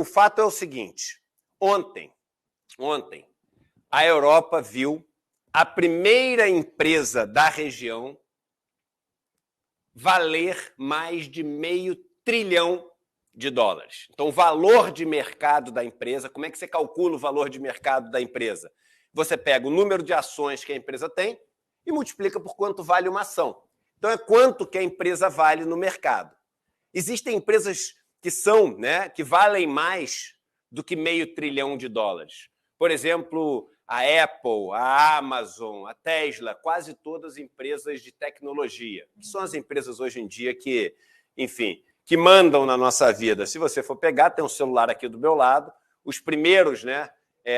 o fato é o seguinte, ontem, a Europa viu a primeira empresa da região valer mais de $500 bilhão. Então, o valor de mercado da empresa, como é que você calcula o valor de mercado da empresa? Você pega o número de ações que a empresa tem e multiplica por quanto vale uma ação. Então, é quanto que a empresa vale no mercado. Existem empresas que valem mais do que $500 bilhão. Por exemplo, a Apple, a Amazon, a Tesla, quase todas empresas de tecnologia, que são as empresas hoje em dia que, enfim, que mandam na nossa vida. Se você for pegar, tem um celular aqui do meu lado, os primeiros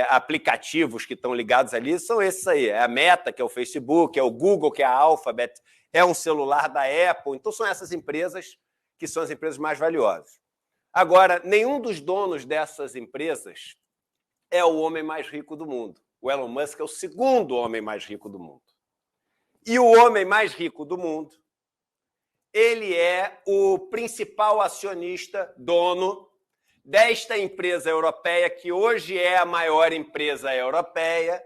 aplicativos que estão ligados ali são esses aí. É a Meta, que é o Facebook, é o Google, que é a Alphabet, é um celular da Apple. Então, são essas empresas que são as empresas mais valiosas. Agora, nenhum dos donos dessas empresas é o homem mais rico do mundo. O Elon Musk é o segundo homem mais rico do mundo. E o homem mais rico do mundo, ele é o principal acionista, dono desta empresa europeia, que hoje é a maior empresa europeia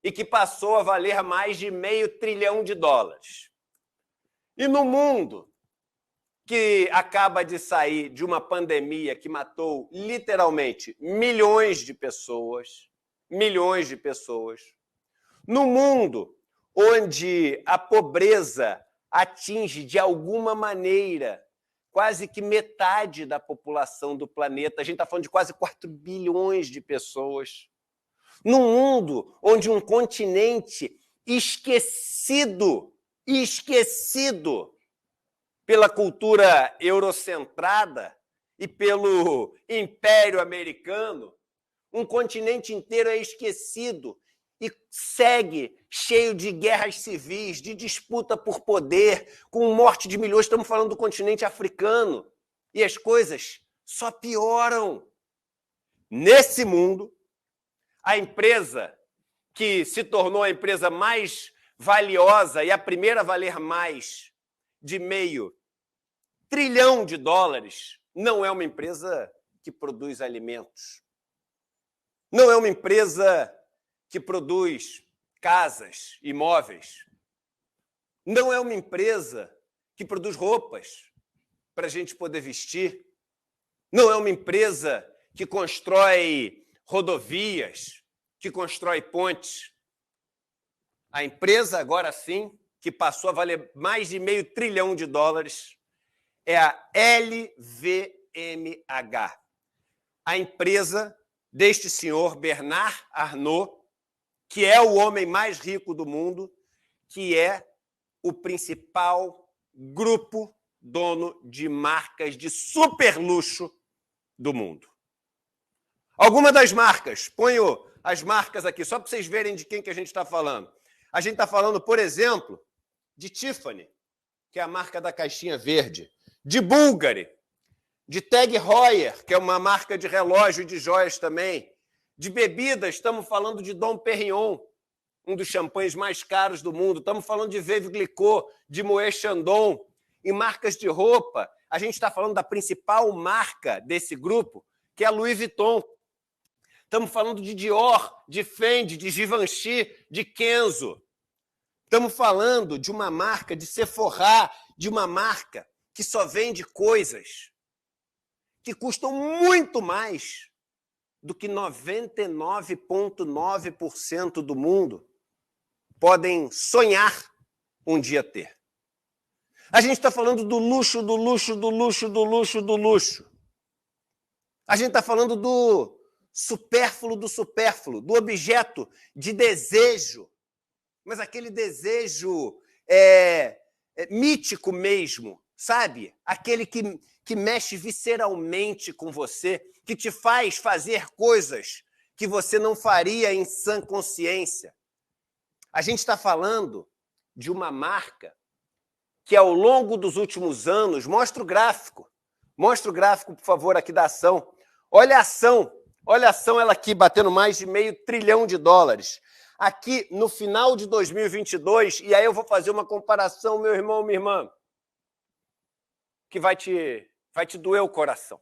e que passou a valer mais de $500 bilhão. E no mundo que acaba de sair de uma pandemia que matou literalmente milhões de pessoas, no mundo onde a pobreza atinge de alguma maneira quase que metade da população do planeta, a gente está falando de quase 4 bilhões de pessoas, num mundo onde um continente esquecido pela cultura eurocentrada e pelo Império Americano, um continente inteiro é esquecido e segue cheio de guerras civis, de disputa por poder, com morte de milhões. Estamos falando do continente africano. E as coisas só pioram. Nesse mundo, a empresa que se tornou a empresa mais valiosa e a primeira a valer mais de $500 bilhão não é uma empresa que produz alimentos. Não é uma empresa que produz casas, imóveis. Não é uma empresa que produz roupas para a gente poder vestir. Não é uma empresa que constrói rodovias, que constrói pontes. A empresa, agora sim, que passou a valer mais de $500 bilhão é a LVMH, a empresa deste senhor Bernard Arnault, que é o homem mais rico do mundo, que é o principal grupo dono de marcas de super luxo do mundo. Algumas das marcas, ponho as marcas aqui, só para vocês verem de quem que a gente está falando. A gente está falando, por exemplo, de Tiffany, que é a marca da caixinha verde, de Bulgari, de Tag Heuer, que é uma marca de relógio e de joias também, de bebidas, estamos falando de Dom Pérignon, um dos champanhes mais caros do mundo, estamos falando de Veuve Clicquot, de Moët Chandon, e marcas de roupa, a gente está falando da principal marca desse grupo, que é a Louis Vuitton. Estamos falando de Dior, de Fendi, de Givenchy, de Kenzo. Estamos falando de uma marca, de Sephora, de uma marca que só vende coisas que custam muito mais do que 99,9% do mundo podem sonhar um dia ter. A gente está falando do luxo, do luxo, do luxo, do luxo, do luxo. A gente está falando do supérfluo, do objeto de desejo, mas aquele desejo mítico mesmo, sabe? Aquele que mexe visceralmente com você, que te faz fazer coisas que você não faria em sã consciência. A gente está falando de uma marca que, ao longo dos últimos anos, mostra o gráfico, por favor, aqui da ação. Olha a ação, ela aqui batendo mais de $500 bilhão. Aqui, no final de 2022, e aí eu vou fazer uma comparação, meu irmão, minha irmã, que vai te doer o coração.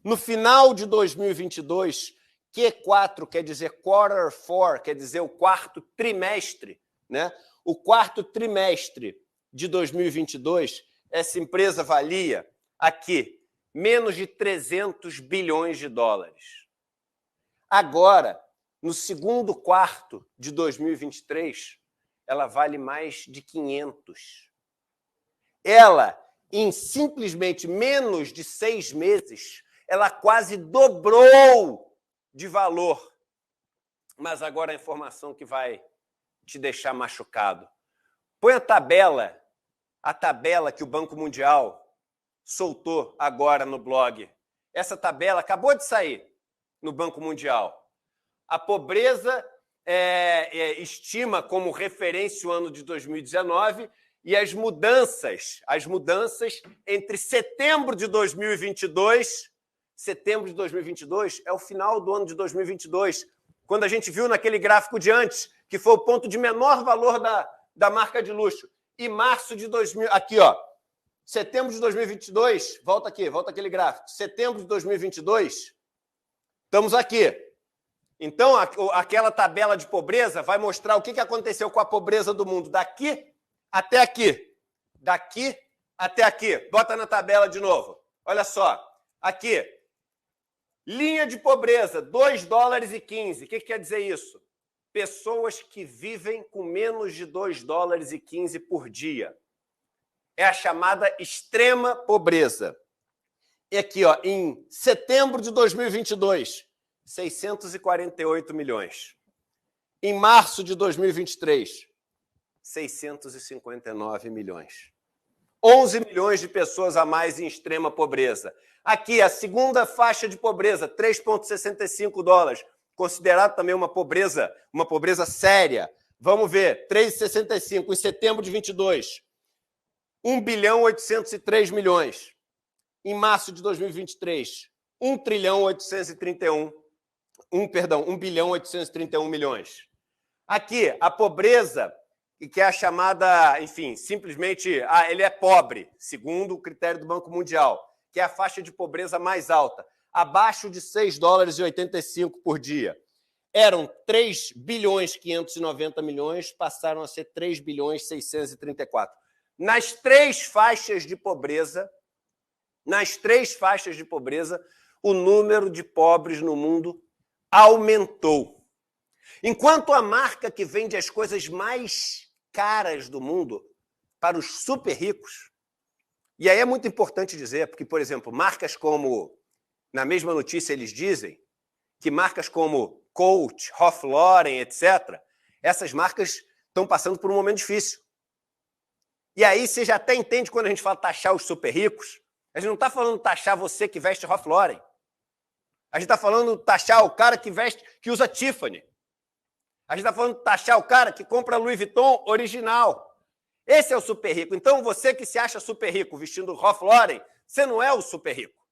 No final de 2022, Q4 quer dizer quarter four, quer dizer o quarto trimestre, né? O quarto trimestre de 2022, essa empresa valia aqui menos de 300 bilhões de dólares. Agora, no segundo quarto de 2023, ela vale mais de 500. Ela, em simplesmente menos de 6 meses, ela quase dobrou de valor. Mas agora a informação que vai te deixar machucado. Põe a tabela que o Banco Mundial soltou agora no blog. Essa tabela acabou de sair no Banco Mundial. A pobreza estima como referência o ano de 2019 e as mudanças entre setembro de 2022 é o final do ano de 2022, quando a gente viu naquele gráfico de antes, que foi o ponto de menor valor da marca de luxo, e março de 2000, aqui, ó, setembro de 2022, volta aquele gráfico, setembro de 2022, estamos aqui. Então, aquela tabela de pobreza vai mostrar o que aconteceu com a pobreza do mundo daqui até aqui. Daqui até aqui. Bota na tabela de novo. Olha só. Aqui. Linha de pobreza, 2 dólares e 15. O que quer dizer isso? Pessoas que vivem com menos de 2 dólares e 15 por dia. É a chamada extrema pobreza. E aqui, ó, em setembro de 2022, 648 milhões. Em março de 2023, 659 milhões. 11 milhões de pessoas a mais em extrema pobreza. Aqui, a segunda faixa de pobreza, 3,65 dólares. Considerado também uma pobreza séria. Vamos ver, 3,65 em setembro de 22. 1 bilhão 803 milhões. Em março de 2023, 1 bilhão 831 milhões. Aqui, a pobreza, que é a chamada, enfim, simplesmente, ele é pobre, segundo o critério do Banco Mundial, que é a faixa de pobreza mais alta, abaixo de 6 dólares e 85 por dia. Eram 3 bilhões 590 milhões, passaram a ser 3 bilhões 634. Nas três faixas de pobreza, o número de pobres no mundo aumentou. Enquanto a marca que vende as coisas mais caras do mundo para os super ricos, e aí é muito importante dizer, porque, por exemplo, marcas como, na mesma notícia eles dizem, que marcas como Coach, Ralph Lauren, etc., essas marcas estão passando por um momento difícil. E aí você já até entende quando a gente fala taxar os super ricos, a gente não está falando taxar você que veste Ralph Lauren. A gente está falando taxar o cara que usa Tiffany. A gente está falando taxar o cara que compra Louis Vuitton original. Esse é o super rico. Então, você que se acha super rico vestindo Ralph Lauren, você não é o super rico.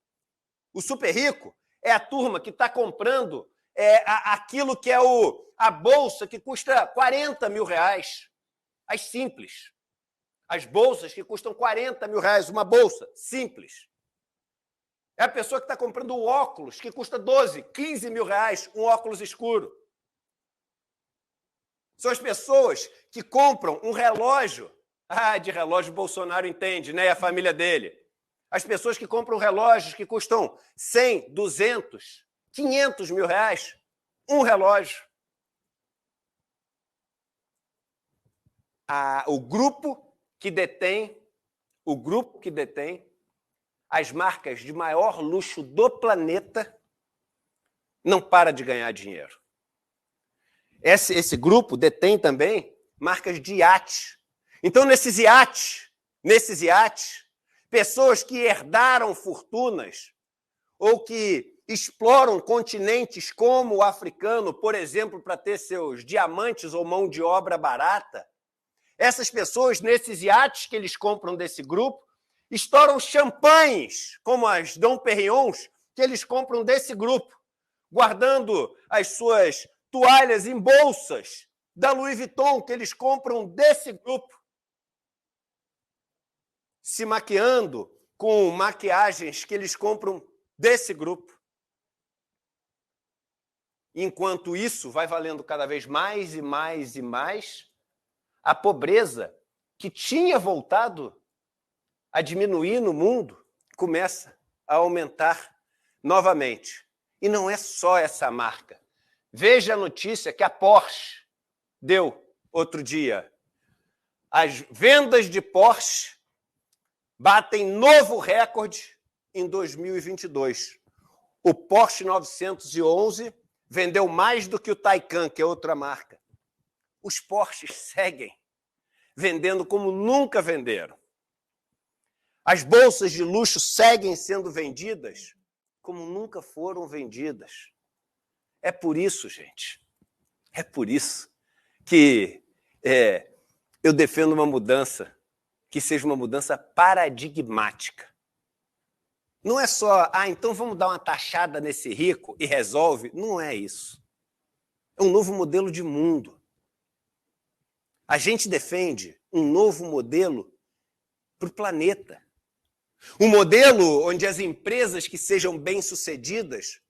O super rico é a turma que está comprando aquilo que é a bolsa que custa 40 mil reais. As simples. As bolsas que custam 40 mil reais, uma bolsa simples. É a pessoa que está comprando um óculos que custa 12, 15 mil reais, um óculos escuro. São as pessoas que compram um relógio. De relógio o Bolsonaro entende, né? E a família dele. As pessoas que compram relógios que custam 100, 200, 500 mil reais, um relógio. O grupo que detém as marcas de maior luxo do planeta não para de ganhar dinheiro. Esse grupo detém também marcas de iate. Então, nesses iates, pessoas que herdaram fortunas ou que exploram continentes como o africano, por exemplo, para ter seus diamantes ou mão de obra barata, essas pessoas, nesses iates que eles compram desse grupo, estouram champanhes, como as Dom Perrions, que eles compram desse grupo, guardando as suas toalhas em bolsas da Louis Vuitton, que eles compram desse grupo, se maquiando com maquiagens que eles compram desse grupo. Enquanto isso vai valendo cada vez mais e mais e mais, a pobreza que tinha voltado a diminuir no mundo começa a aumentar novamente. E não é só essa marca. Veja a notícia que a Porsche deu outro dia. As vendas de Porsche batem novo recorde em 2022. O Porsche 911 vendeu mais do que o Taycan, que é outra marca. Os Porsches seguem vendendo como nunca venderam. As bolsas de luxo seguem sendo vendidas como nunca foram vendidas. É por isso, gente, é por isso que eu defendo uma mudança que seja uma mudança paradigmática. Não é só, então vamos dar uma taxada nesse rico e resolve. Não é isso. É um novo modelo de mundo. A gente defende um novo modelo para o planeta. Um modelo onde as empresas que sejam bem-sucedidas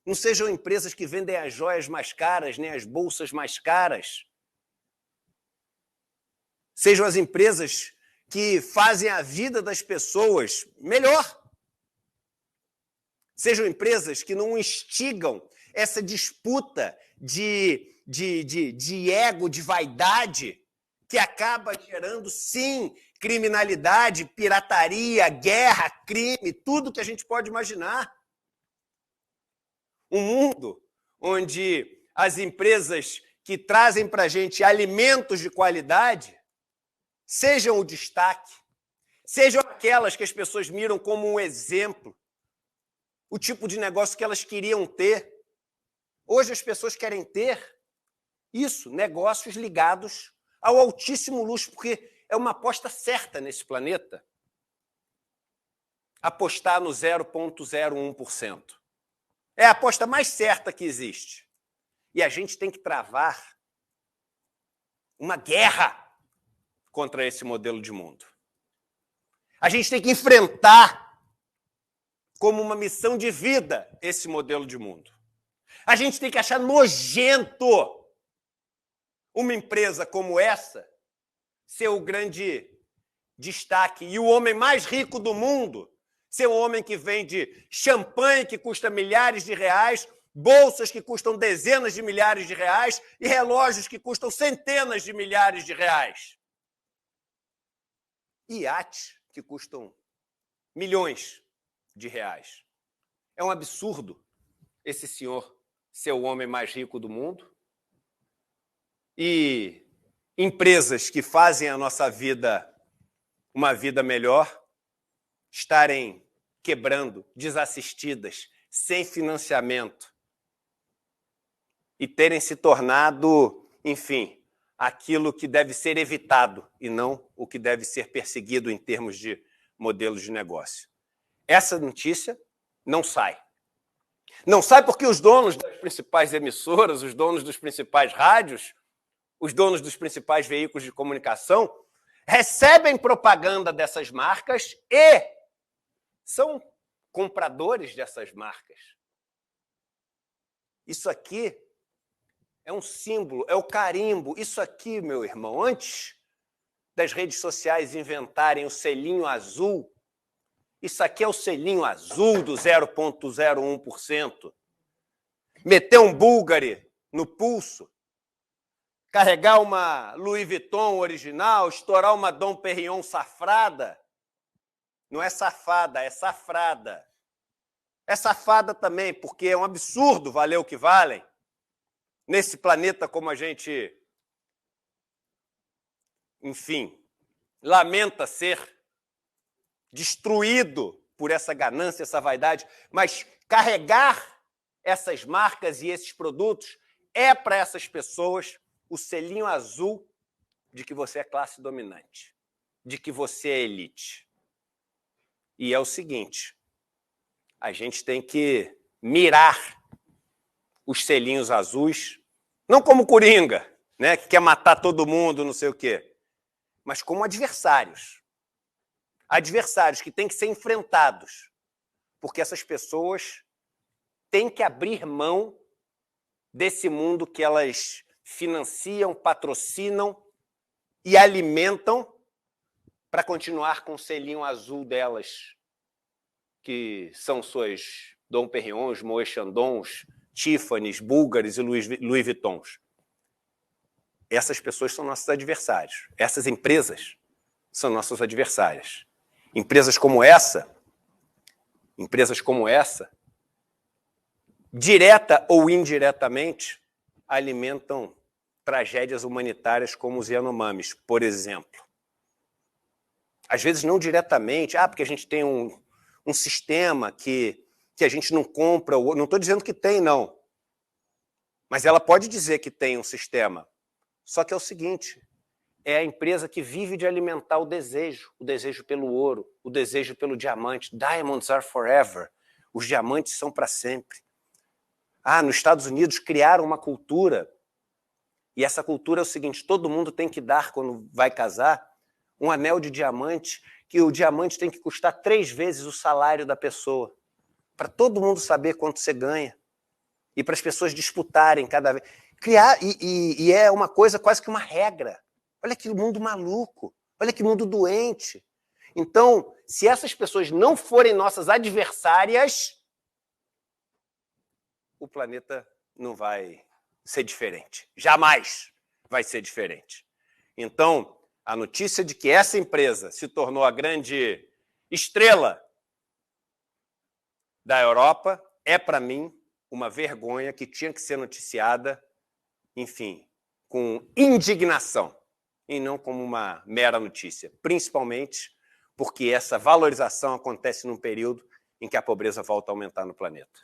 não sejam empresas que vendem as joias mais caras, nem as bolsas mais caras. Sejam as empresas que fazem a vida das pessoas melhor. Sejam empresas que não instigam essa disputa de ego, de vaidade, que acaba gerando, sim, criminalidade, pirataria, guerra, crime, tudo que a gente pode imaginar. Um mundo onde as empresas que trazem para a gente alimentos de qualidade sejam o destaque, sejam aquelas que as pessoas miram como um exemplo, o tipo de negócio que elas queriam ter. Hoje as pessoas querem ter isso, negócios ligados ao altíssimo luxo, porque é uma aposta certa nesse planeta. Apostar no 0,01%. É a aposta mais certa que existe. E a gente tem que travar uma guerra contra esse modelo de mundo. A gente tem que enfrentar como uma missão de vida esse modelo de mundo. A gente tem que achar nojento uma empresa como essa ser o grande destaque e o homem mais rico do mundo ser um homem que vende champanhe que custa milhares de reais, bolsas que custam dezenas de milhares de reais e relógios que custam centenas de milhares de reais. E iates que custam milhões de reais. É um absurdo esse senhor ser o homem mais rico do mundo. E empresas que fazem a nossa vida uma vida melhor estarem quebrando, desassistidas, sem financiamento e terem se tornado, enfim, aquilo que deve ser evitado e não o que deve ser perseguido em termos de modelos de negócio. Essa notícia não sai. Não sai porque os donos das principais emissoras, os donos dos principais rádios, os donos dos principais veículos de comunicação recebem propaganda dessas marcas e são compradores dessas marcas. Isso aqui é um símbolo, é o carimbo. Isso aqui, meu irmão, antes das redes sociais inventarem o selinho azul, isso aqui é o selinho azul do 0,01%. Meter um Bulgari no pulso, carregar uma Louis Vuitton original, estourar uma Dom Perignon safrada. Não é safada, é safrada. É safada também, porque é um absurdo valer o que valem. Nesse planeta como a gente, enfim, lamenta ser destruído por essa ganância, essa vaidade, mas carregar essas marcas e esses produtos é para essas pessoas o selinho azul de que você é classe dominante, de que você é elite. E é o seguinte, a gente tem que mirar os selinhos azuis, não como Coringa, né, que quer matar todo mundo, não sei o quê, mas como adversários. Adversários que têm que ser enfrentados, porque essas pessoas têm que abrir mão desse mundo que elas financiam, patrocinam e alimentam para continuar com o selinho azul delas, que são suas Dom Perrions, Moët Chandons, Tiffany's, Bulgaris e Louis Vuittons. Essas pessoas são nossos adversários. Essas empresas são nossas adversárias. Empresas como essa, direta ou indiretamente, alimentam tragédias humanitárias como os Yanomamis, por exemplo. Às vezes não diretamente, porque a gente tem um sistema que a gente não compra, não estou dizendo que tem, não. Mas ela pode dizer que tem um sistema. Só que é o seguinte, é a empresa que vive de alimentar o desejo pelo ouro, o desejo pelo diamante. Diamonds are forever. Os diamantes são para sempre. Nos Estados Unidos criaram uma cultura, e essa cultura é o seguinte, todo mundo tem que dar, quando vai casar, um anel de diamante, que o diamante tem que custar 3 vezes o salário da pessoa, para todo mundo saber quanto você ganha, e para as pessoas disputarem cada vez. E é uma coisa quase que uma regra. Olha que mundo maluco, olha que mundo doente. Então, se essas pessoas não forem nossas adversárias, o planeta não vai ser diferente. Jamais vai ser diferente. Então, a notícia de que essa empresa se tornou a grande estrela da Europa é, para mim, uma vergonha que tinha que ser noticiada, enfim, com indignação, e não como uma mera notícia, principalmente porque essa valorização acontece num período em que a pobreza volta a aumentar no planeta.